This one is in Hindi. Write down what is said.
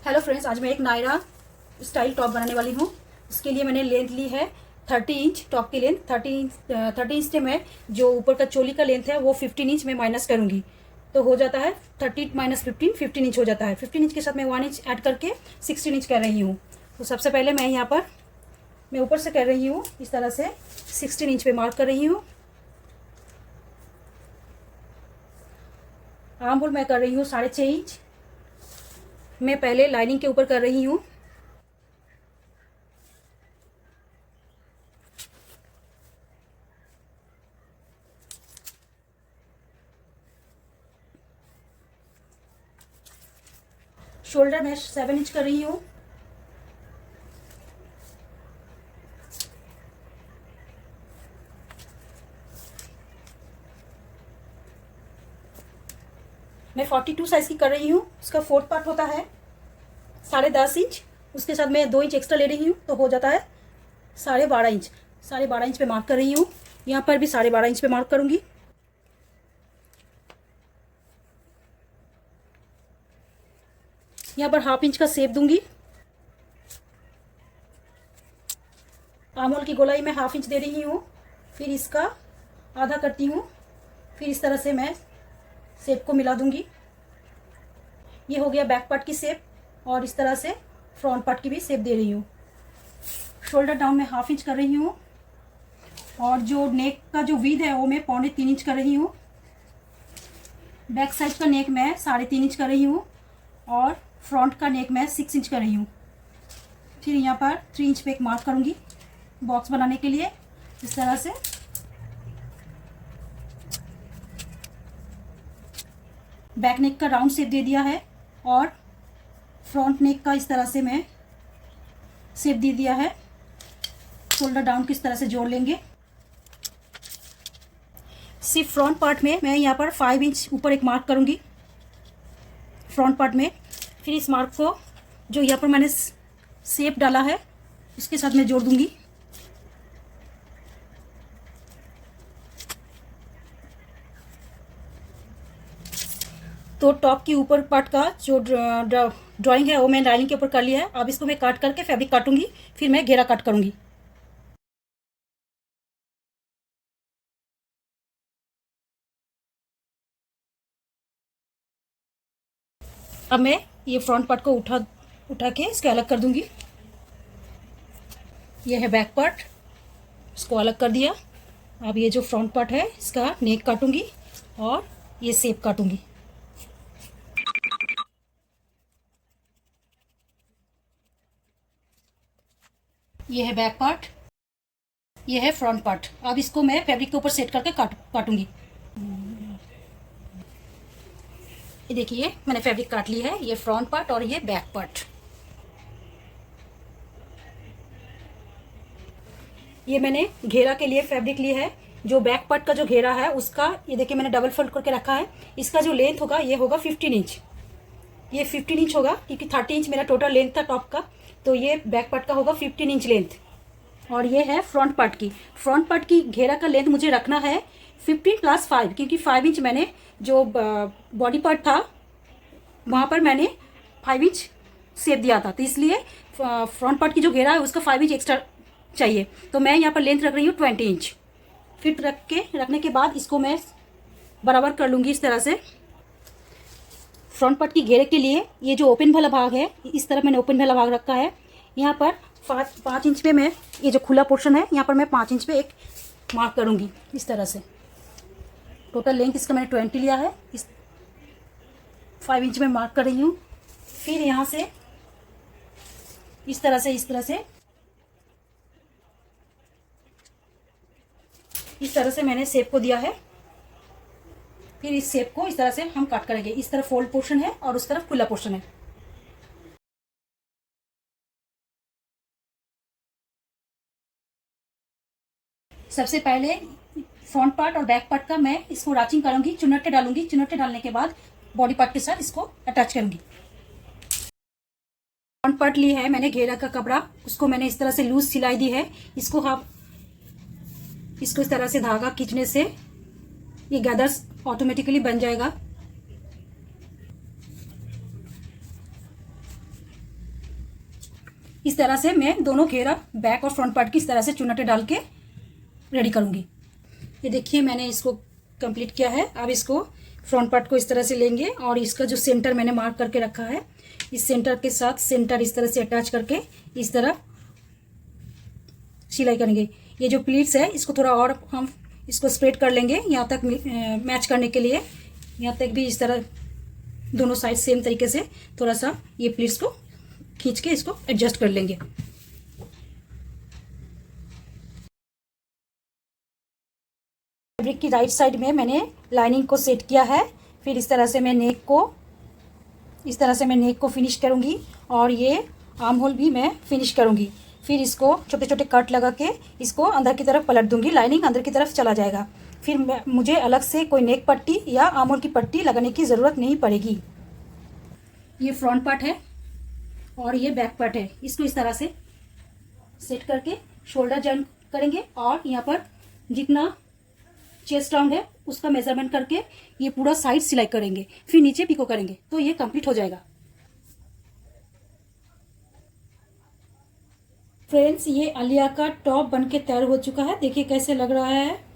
हेलो फ्रेंड्स, आज मैं एक नायरा स्टाइल टॉप बनाने वाली हूँ। इसके लिए मैंने लेंथ ली है 30 इंच। टॉप की लेंथ 30 इंच से मैं जो ऊपर का चोली का लेंथ है वो 15 इंच में माइनस करूँगी, तो हो जाता है 30 माइनस 15 इंच हो जाता है। 15 इंच के साथ मैं 1 इंच ऐड करके 16 इंच कर रही हूँ। तो सबसे पहले मैं यहाँ पर मैं ऊपर से कर रही हूँ, इस तरह से 16 इंच पे मार्क कर रही हूँ। आर्म होल मैं कर रही हूँ 6.5 इंच। मैं पहले लाइनिंग के ऊपर कर रही हूँ। शोल्डर मैं 7 इंच कर रही हूँ। मैं 42 साइज की कर रही हूँ। उसका 4th पार्ट होता है 10.5 इंच। उसके साथ मैं 2 इंच एक्स्ट्रा ले रही हूँ, तो हो जाता है 12.5 इंच। 12.5 इंच पे मार्क कर रही हूँ। यहाँ पर भी 12.5 इंच पे मार्क करूँगी। यहाँ पर हाफ इंच का शेप दूंगी। आमोल की गोलाई में हाफ इंच दे रही हूँ, फिर इसका आधा करती हूँ, फिर इस तरह से मैं शेप को मिला दूंगी। ये हो गया बैक पार्ट की शेप, और इस तरह से फ्रंट पार्ट की भी शेप दे रही हूँ। शोल्डर डाउन में हाफ इंच कर रही हूँ, और जो नेक का जो विड्थ है वो मैं 3.25 इंच कर रही हूँ। बैक साइड का नेक मैं 3.5 इंच कर रही हूँ, और फ्रंट का नेक मैं 6 इंच कर रही हूँ। फिर यहाँ पर 3 इंच पे एक मार्क करूँगी बॉक्स बनाने के लिए, इस तरह से। बैक नेक का राउंड शेप दे दिया है, और फ्रंट नेक का इस तरह से मैं शेप दे दिया है। शोल्डर डाउन किस तरह से जोड़ लेंगे। सिर्फ फ्रंट पार्ट में मैं यहाँ पर 5 इंच ऊपर एक मार्क करूँगी फ्रंट पार्ट में। फिर इस मार्क को जो यहाँ पर मैंने शेप डाला है उसके साथ मैं जोड़ दूंगी। तो टॉप की ऊपर पार्ट का जो ड्राइंग है वो मैंने लाइनिंग के ऊपर कर लिया है। अब इसको मैं काट करके फैब्रिक काटूंगी, फिर मैं घेरा काट करूंगी। अब मैं ये फ्रंट पार्ट को उठा के इसको अलग कर दूंगी। ये है बैक पार्ट, इसको अलग कर दिया। अब ये जो फ्रंट पार्ट है इसका नेक काटूंगी और ये शेप काटूंगी। ये है बैक पार्ट, ये है फ्रंट पार्ट। अब इसको मैं फैब्रिक के ऊपर सेट करके काटूंगी। ये देखिए मैंने फैब्रिक काट ली है। ये फ्रंट पार्ट और ये बैक पार्ट। ये मैंने घेरा के लिए फैब्रिक ली है। जो बैक पार्ट का जो घेरा है उसका ये देखिए मैंने डबल फोल्ड करके रखा है। इसका जो लेंथ होगा ये होगा 15 इंच। ये 15 इंच होगा क्योंकि 30 इंच मेरा टोटल लेंथ था टॉप का, तो ये बैक पार्ट का होगा 15 इंच लेंथ। और ये है फ्रंट पार्ट की। फ्रंट पार्ट की घेरा का लेंथ मुझे रखना है 15 + 5, क्योंकि 5 इंच मैंने जो बॉडी पार्ट था वहाँ पर मैंने 5 इंच शेप दिया था, तो इसलिए फ्रंट पार्ट की जो घेरा है उसका 5 इंच एक्स्ट्रा चाहिए। तो मैं यहाँ पर लेंथ रख रही हूँ 20 इंच। फिट रखने के बाद इसको मैं बराबर कर लूँगी इस तरह से। फ्रंट पार्ट की घेरे के लिए ये जो ओपन वाला भाग है, इस तरफ मैंने ओपन वाला भाग रखा है। यहाँ पर 5 इंच पे मैं ये जो खुला पोर्शन है यहाँ पर मैं 5 इंच पे एक मार्क करूँगी इस तरह से। टोटल लेंथ इसका मैंने 20 लिया है, इस 5 इंच में मार्क कर रही हूँ। फिर यहाँ से इस तरह से मैंने शेप को दिया है। फिर इस शेप को इस तरह से हम काट करेंगे। इस तरफ फोल्ड पोर्शन है और उस तरफ खुला पोर्शन है। सबसे पहले फ्रंट पार्ट और बैक पार्ट का मैं इसको राचिंग करूंगी, चुन्नटे डालूंगी। चुन्नटे डालने के बाद बॉडी पार्ट के साथ इसको अटैच करूंगी। फ्रंट पार्ट ली है मैंने घेरा का कपड़ा, उसको मैंने इस तरह से लूज सिलाई दी है। इसको इस तरह से धागा खींचने से ये गैदर्स ऑटोमेटिकली बन जाएगा। इस तरह से मैं दोनों घेरा बैक और फ्रंट पार्ट की इस तरह से चुन्नटे डाल के रेडी करूँगी। ये देखिए मैंने इसको कंप्लीट किया है। अब इसको फ्रंट पार्ट को इस तरह से लेंगे और इसका जो सेंटर मैंने मार्क करके रखा है, इस सेंटर के साथ सेंटर इस तरह से अटैच करके इस तरह सिलाई करेंगे। ये जो प्लीट्स है इसको थोड़ा और हम इसको स्प्रेड कर लेंगे यहाँ तक मैच करने के लिए। यहाँ तक भी इस तरह दोनों साइड सेम तरीके से थोड़ा सा ये प्लीट्स को खींच के इसको एडजस्ट कर लेंगे। फैब्रिक की राइट साइड में मैंने लाइनिंग को सेट किया है। फिर इस तरह से मैं नेक को फिनिश करूँगी और ये आर्म होल भी मैं फिनिश करूँगी। फिर इसको छोटे छोटे कट लगा के इसको अंदर की तरफ पलट दूंगी, लाइनिंग अंदर की तरफ चला जाएगा। फिर मुझे अलग से कोई नेक पट्टी या आर्म होल की पट्टी लगाने की ज़रूरत नहीं पड़ेगी। ये फ्रंट पार्ट है और ये बैक पार्ट है। इसको इस तरह से सेट करके शोल्डर जॉइन करेंगे और यहाँ पर जितना चेस्ट राउंड है उसका मेजरमेंट करके ये पूरा साइड सिलाई करेंगे। फिर नीचे पिको करेंगे तो ये कंप्लीट हो जाएगा। फ्रेंड्स, ये आलिया का टॉप बनके तैयार हो चुका है। देखिए कैसे लग रहा है।